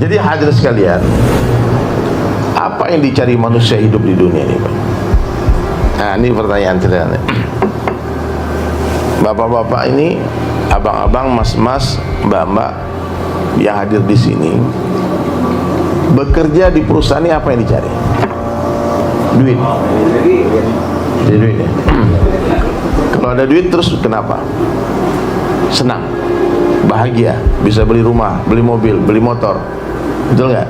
Jadi hadirin sekalian, apa yang dicari manusia hidup di dunia ini, Pak? Nah, ini pertanyaan sederhana. Bapak-bapak ini, abang-abang, mas-mas, mbak-mbak yang hadir di sini, bekerja di perusahaan ini apa yang dicari? Duit. Jadi duit ya. Kalau ada duit terus kenapa? Senang, bahagia, bisa beli rumah, beli mobil, beli motor, betul nggak?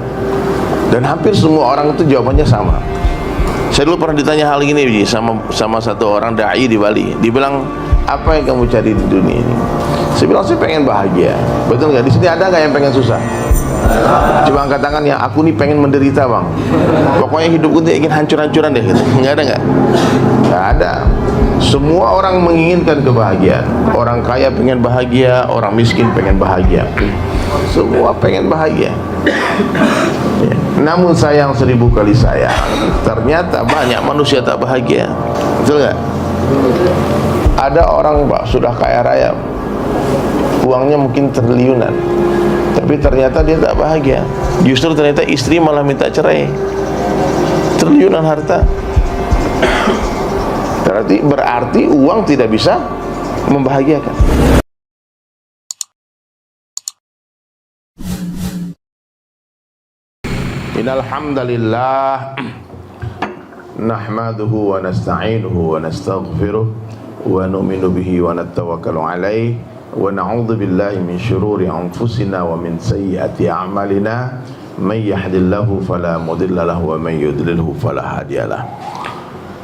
Dan hampir semua orang itu jawabannya sama. Saya dulu pernah ditanya hal ini sama satu orang dai di Bali. Dibilang, apa yang kamu cari di dunia ini? Saya bilang, saya pengen bahagia. Betul nggak? Di sini ada nggak yang pengen susah? Coba angkat tangan yang aku nih pengen menderita, bang. Pokoknya hidupku tuh ingin hancur-hancuran deh gitu. Nggak ada nggak? Nggak ada. Semua orang menginginkan kebahagiaan. Orang kaya pengen bahagia, orang miskin pengen bahagia. Semua pengen bahagia. Ya. Namun sayang 1000 kali sayang, ternyata banyak manusia tak bahagia. Betul nggak? Ada orang, Pak, sudah kaya raya, uangnya mungkin triliunan, tapi ternyata dia tak bahagia. Justru ternyata istri malah minta cerai. Triliunan harta. Berarti uang tidak bisa membahagiakan. Innal hamdalillah nahmaduhu wa nasta'inuhu wa nastaghfiruh wa nu'minu bihi wa natawakkalu alaihi wa na'udzu billahi min syururi anfusina wa min sayyiati a'malina may yahdihillahu fala mudilla lahu wa may yudlilhu fala hadiyalah.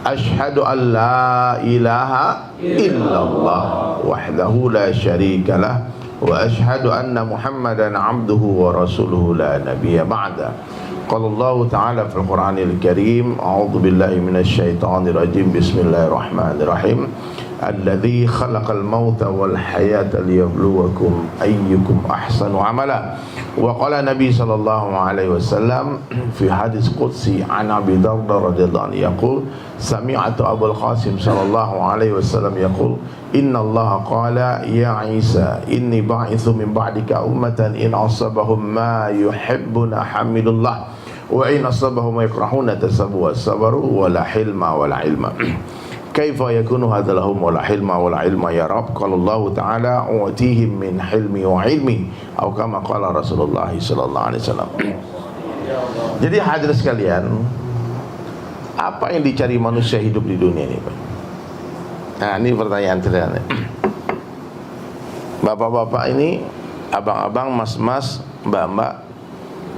Asyhadu an la ilaha illallah wahdahu la syarika lah wa asyhadu anna Muhammadan abduhu wa rasuluhu la nabiyya ba'da. Qala Allah Ta'ala fil Qur'anil Karim, a'udzu billahi minasy syaithanir rajim. Bismillahirrahmanirrahim. Alladzi khalaqal mauta wal hayata liyabluwakum ayyukum ahsanu amala. Wa qala Nabi sallallahu alaihi wasallam fi hadis qudsi an Abi Darda radhiyallahu anhu yaqul sami'tu Abul Qasim sallallahu alaihi wasallam yaqul inna Allah qala ya Isa inni ba'itsu min ba'dika ummatan in asabahum ma yuhibbuna hamidullah wa in asabahum ma yakrahuna tasabu wasabaru wala hilma wala ilma. Kaifa yakunu hadza lahum wala hilma wala ilma ya Rabb? Qala Allah Ta'ala u'tihim min hilmi wa ilmi atau kama qala Rasulullah sallallahu alaihi wasallam. Jadi hadirin sekalian, apa yang dicari manusia hidup di dunia ini, Pak? Nah, ini pertanyaan sederhana. Bapak-bapak ini, abang-abang, mas-mas, mbak-mbak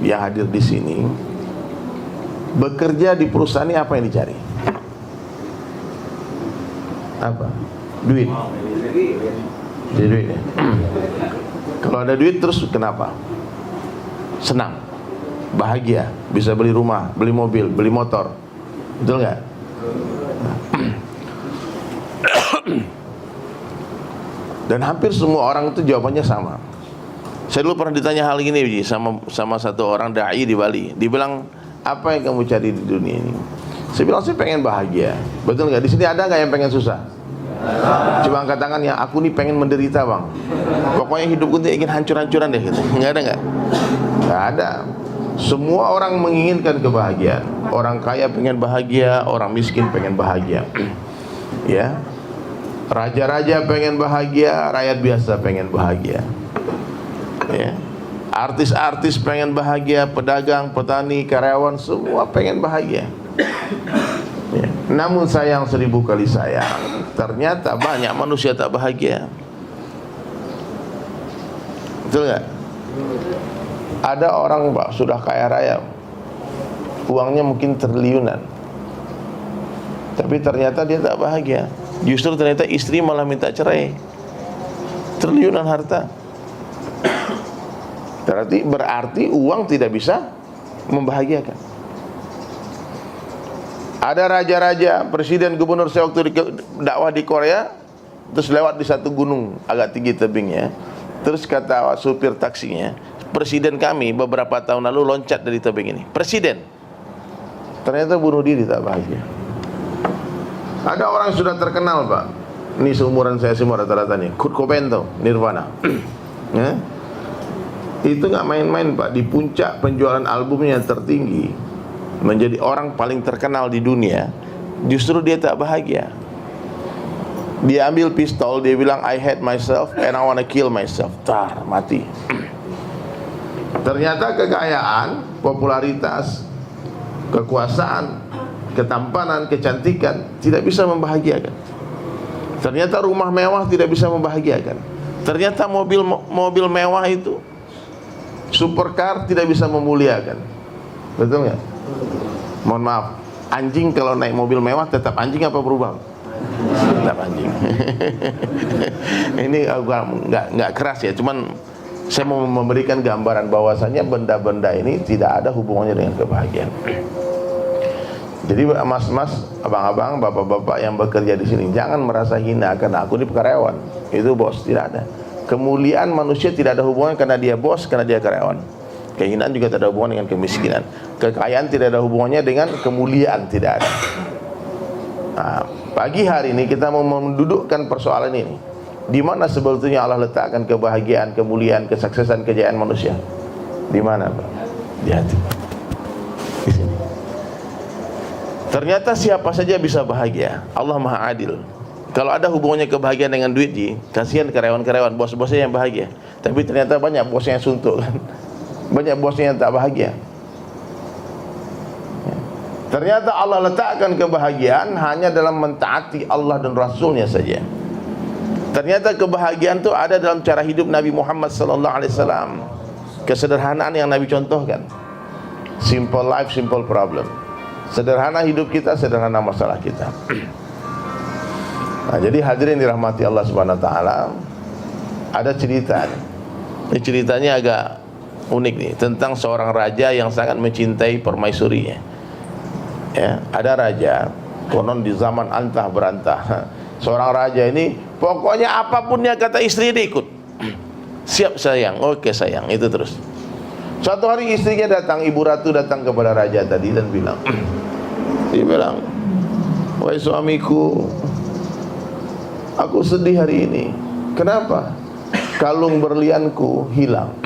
yang hadir di sini, bekerja di perusahaan ini apa yang dicari? Apa? Duit. Jadi duit ya. Kalau ada duit terus kenapa? Senang, bahagia, bisa beli rumah, beli mobil, beli motor, betul nggak? Dan hampir semua orang itu jawabannya sama. Saya dulu pernah ditanya hal ini sama satu orang dai di Bali. Dibilang, apa yang kamu cari di dunia ini? Saya bilang, saya pengen bahagia. Betul nggak? Di sini ada nggak yang pengen susah? Coba angkat tangan yang aku nih pengen menderita, bang. Pokoknya hidupku tuh ingin hancur-hancuran deh gitu. Nggak ada nggak? Nggak ada. Semua orang menginginkan kebahagiaan. Orang kaya pengen bahagia, orang miskin pengen bahagia. Ya, raja-raja pengen bahagia, rakyat biasa pengen bahagia. Ya, artis-artis pengen bahagia, pedagang, petani, karyawan semua pengen bahagia. Ya. Namun sayang 1000 kali sayang, ternyata banyak manusia tak bahagia. Betul nggak? Ada orang, Pak, sudah kaya raya, uangnya mungkin triliunan, tapi ternyata dia tak bahagia. Justru ternyata istri malah minta cerai. Triliunan harta. Berarti uang tidak bisa membahagiakan. Ada raja-raja, presiden, gubernur. Saya waktu dakwah di Korea, terus lewat di satu gunung agak tinggi tebingnya. Terus kata supir taksinya, presiden kami beberapa tahun lalu loncat dari tebing ini. Presiden. Ternyata bunuh diri, tak bahagia. Ada orang yang sudah terkenal, Pak. Ini seumuran saya semua rata-rata nih. Kurt Cobain tuh, Nirvana. Ya? Itu nggak main-main Pak. Di puncak penjualan albumnya yang tertinggi, menjadi orang paling terkenal di dunia, justru dia tak bahagia. Dia ambil pistol, dia bilang I hate myself and I wanna kill myself. Tar, mati. Ternyata kekayaan, popularitas, kekuasaan, ketampanan, kecantikan tidak bisa membahagiakan. Ternyata rumah mewah tidak bisa membahagiakan. Ternyata mobil mewah itu, supercar, tidak bisa memuliakan. Betul nggak? Mohon maaf, anjing kalau naik mobil mewah tetap anjing apa berubah? Tetap anjing. Ini nggak keras ya, cuman saya mau memberikan gambaran bahwasanya benda-benda ini tidak ada hubungannya dengan kebahagiaan. Jadi mas-mas, abang-abang, bapak-bapak yang bekerja di sini, jangan merasa hina karena aku ini karyawan. Itu bos, tidak ada. Kemuliaan manusia tidak ada hubungan karena dia bos, karena dia karyawan. Kehinaan juga tidak ada hubungan dengan kemiskinan. Kekayaan tidak ada hubungannya dengan kemuliaan, tidak ada. Nah, pagi hari ini kita mau mendudukkan persoalan ini. Di mana sebetulnya Allah letakkan kebahagiaan, kemuliaan, kesuksesan, kejayaan manusia? Di mana, Pak? Di hati. Di sini. Ternyata siapa saja bisa bahagia. Allah Maha Adil. Kalau ada hubungannya kebahagiaan dengan duit, kasihan karyawan-karyawan, bos-bosnya yang bahagia. Tapi ternyata banyak bosnya yang suntuk kan. Banyak bosnya yang tak bahagia. Ternyata Allah letakkan kebahagiaan hanya dalam mentaati Allah dan Rasulnya saja. Ternyata kebahagiaan itu ada dalam cara hidup Nabi Muhammad SAW. Kesederhanaan yang Nabi contohkan. Simple life, simple problem. Sederhana hidup kita, sederhana masalah kita. Nah, jadi hadirin dirahmati Allah Subhanahu Wa Taala, ada cerita. Ini ceritanya agak unik nih, tentang seorang raja yang sangat mencintai permaisurinya. Ya, ada raja, konon di zaman antah berantah. Seorang raja ini, pokoknya apapun yang kata istri dia ikut. Siap sayang, oke sayang, itu terus. Suatu hari istrinya datang, ibu ratu datang kepada raja tadi dan bilang, dia bilang, wahai suamiku, aku sedih hari ini. Kenapa? Kalung berlianku hilang.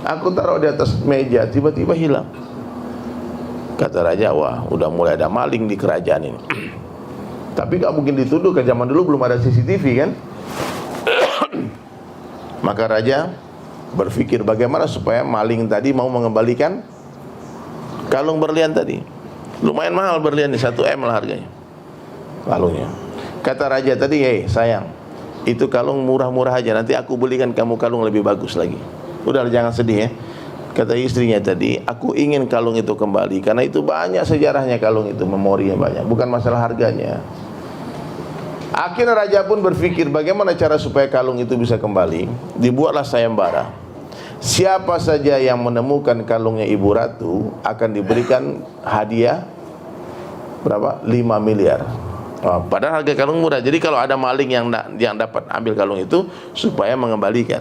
Aku taruh di atas meja, tiba-tiba hilang. Kata raja, wah udah mulai ada maling di kerajaan ini. Tapi gak mungkin dituduh, ke zaman dulu belum ada CCTV kan. Maka raja berpikir bagaimana supaya maling tadi mau mengembalikan kalung berlian tadi. Lumayan mahal berlian ini, 1 M lah harganya kalungnya. Kata raja tadi, sayang, itu kalung murah-murah aja, nanti aku belikan kamu kalung lebih bagus lagi. Udah jangan sedih ya. Kata istrinya tadi, aku ingin kalung itu kembali karena itu banyak sejarahnya kalung itu, memorinya banyak, bukan masalah harganya. Akhirnya raja pun berpikir bagaimana cara supaya kalung itu bisa kembali. Dibuatlah sayembara. Siapa saja yang menemukan kalungnya ibu ratu akan diberikan hadiah berapa? 5 miliar. Oh, padahal harga kalung murah. Jadi kalau ada maling yang dapat ambil kalung itu supaya mengembalikan.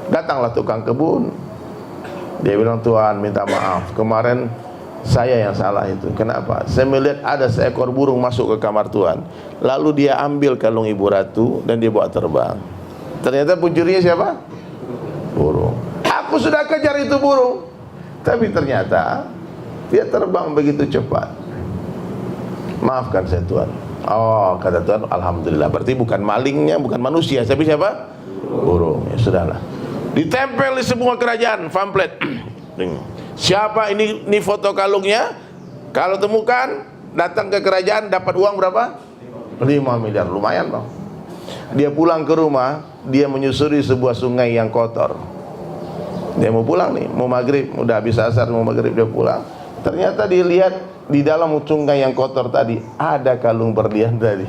Datanglah tukang kebun. Dia bilang, Tuhan minta maaf, kemarin saya yang salah itu. Kenapa? Saya melihat ada seekor burung masuk ke kamar Tuhan, lalu dia ambil kalung ibu ratu dan dia bawa terbang. Ternyata pencurinya siapa? Burung. Aku sudah kejar itu burung, tapi ternyata dia terbang begitu cepat. Maafkan saya Tuhan. Oh, kata Tuhan, alhamdulillah. Berarti bukan malingnya, bukan manusia, tapi siapa? Burung. Ya sudahlah. Ditempel di semua kerajaan pamflet. Siapa ini foto kalungnya? Kalau temukan, datang ke kerajaan, dapat uang berapa? 5 miliar. Lumayan bang. Dia pulang ke rumah, dia menyusuri sebuah sungai yang kotor. Dia mau pulang nih, mau maghrib, udah habis asar, mau maghrib dia pulang. Ternyata dilihat di dalam sungai yang kotor tadi ada kalung berlian tadi.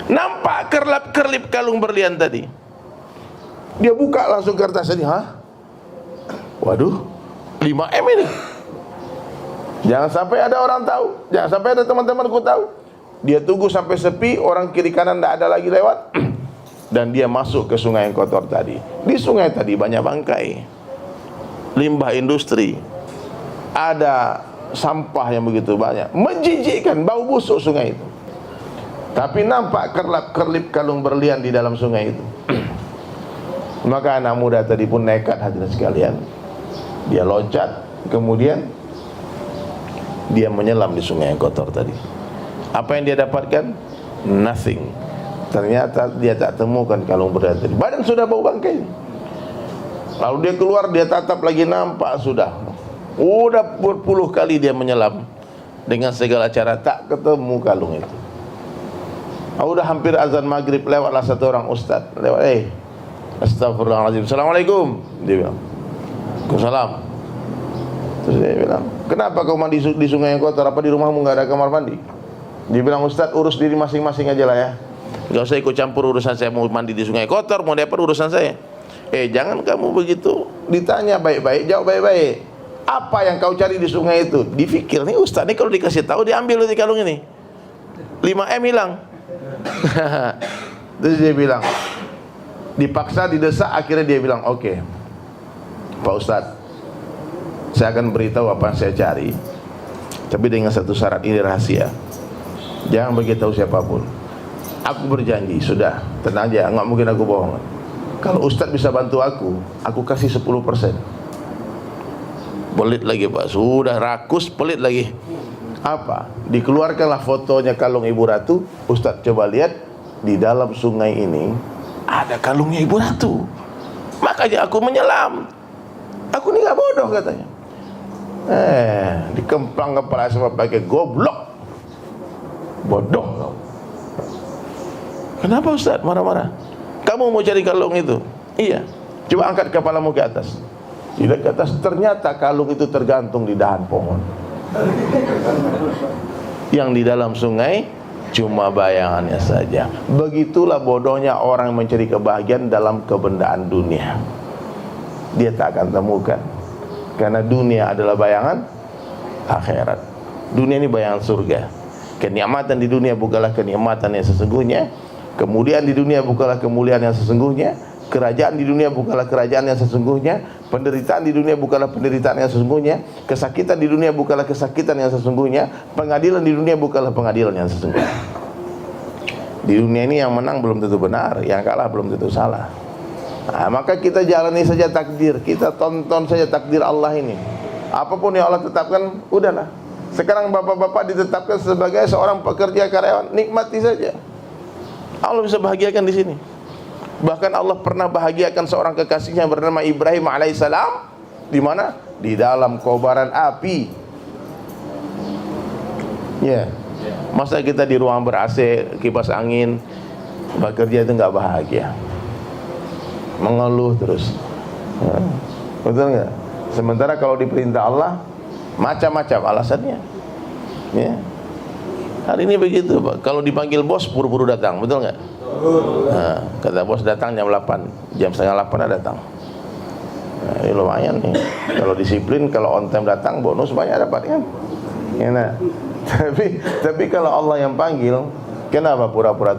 Nampak kerlap-kerlip kalung berlian tadi. Dia buka langsung kertas tadi, waduh, 5 M ini. Jangan sampai ada orang tahu, jangan sampai ada teman-temanku tahu. Dia tunggu sampai sepi, orang kiri kanan tidak ada lagi lewat, dan dia masuk ke sungai yang kotor tadi. Di sungai tadi banyak bangkai, limbah industri, ada sampah yang begitu banyak, menjijikkan, bau busuk sungai itu. Tapi nampak kerlap-kerlip kalung berlian di dalam sungai itu. Maka anak muda tadi pun nekat, hadirin sekalian. Dia loncat, kemudian dia menyelam di sungai yang kotor tadi. Apa yang dia dapatkan? Nothing. Ternyata dia tak temukan kalung berharga tadi. Badan sudah bau bangkai. Lalu dia keluar, dia tatap lagi, nampak sudah berpuluh kali dia menyelam dengan segala cara, tak ketemu kalung itu. Udah hampir azan maghrib, lewatlah satu orang ustaz, lewat, astagfirullahaladzim, assalamualaikum, dia bilang. Waalaikumsalam. Terus dia bilang, kenapa kau mandi di sungai yang kotor? Apa di rumahmu nggak ada kamar mandi? Dia bilang, ustaz, urus diri masing-masing aja lah ya, nggak usah ikut campur urusan saya. Mau mandi di sungai kotor, mau dapat urusan saya. Jangan kamu begitu. Ditanya baik-baik, jawab baik-baik. Apa yang kau cari di sungai itu? Dipikir nih ustaz nih, kalau dikasih tahu diambil di kalung ini, 5M hilang. Terus dia bilang, dipaksa, didesak, akhirnya dia bilang, oke, Pak Ustadz, saya akan beritahu apa yang saya cari, tapi dengan satu syarat, ini rahasia, jangan beritahu siapapun. Aku berjanji, sudah, tenang aja, nggak mungkin aku bohong. Kalau Ustadz bisa bantu aku kasih 10%. Pelit lagi Pak, sudah rakus, pelit lagi. Apa? Dikeluarkanlah fotonya kalung Ibu Ratu. Ustadz coba lihat, di dalam sungai ini ada kalungnya Ibu Ratu. Makanya aku menyelam. Aku ini gak bodoh katanya. Dikemplang kepala sama pakai goblok. Bodoh kau. Kenapa Ustadz marah-marah? Kamu mau cari kalung itu? Iya. Coba angkat kepalamu ke atas. Dilihat ke atas, ternyata kalung itu tergantung di dahan pohon. Yang di dalam sungai cuma bayangannya saja. Begitulah bodohnya orang yang mencari kebahagiaan dalam kebendaan dunia. Dia tak akan temukan, karena dunia adalah bayangan akhirat. Dunia ini bayangan surga. Kenikmatan di dunia bukanlah kenikmatan yang sesungguhnya. Kemuliaan di dunia bukanlah kemuliaan yang sesungguhnya. Kerajaan di dunia bukanlah kerajaan yang sesungguhnya. Penderitaan di dunia bukanlah penderitaan yang sesungguhnya. Kesakitan di dunia bukanlah kesakitan yang sesungguhnya. Pengadilan di dunia bukanlah pengadilan yang sesungguhnya. Di dunia ini yang menang belum tentu benar, yang kalah belum tentu salah. Maka kita jalani saja takdir, kita tonton saja takdir Allah ini. Apapun yang Allah tetapkan, udahlah. Sekarang bapak-bapak ditetapkan sebagai seorang pekerja karyawan, nikmati saja. Allah bisa bahagiakan di sini. Bahkan Allah pernah bahagiakan seorang kekasihnya bernama Ibrahim alaihissalam. Di mana? Di dalam kobaran api. Ya. Masa kita di ruang ber-AC, kipas angin, bekerja itu nggak bahagia, mengeluh terus. Betul nggak? Sementara kalau diperintah Allah, macam-macam alasannya. Ya. Hari ini begitu, Pak. Kalau dipanggil bos, buru-buru datang, betul nggak? Kata bos datang jam 8, jam setengah 8 datang. Ini lumayan nih. Kalau disiplin, kalau on time datang, bonus banyak dapat kan? Ya, nah. Tapi kalau Allah yang panggil, kenapa pura-pura?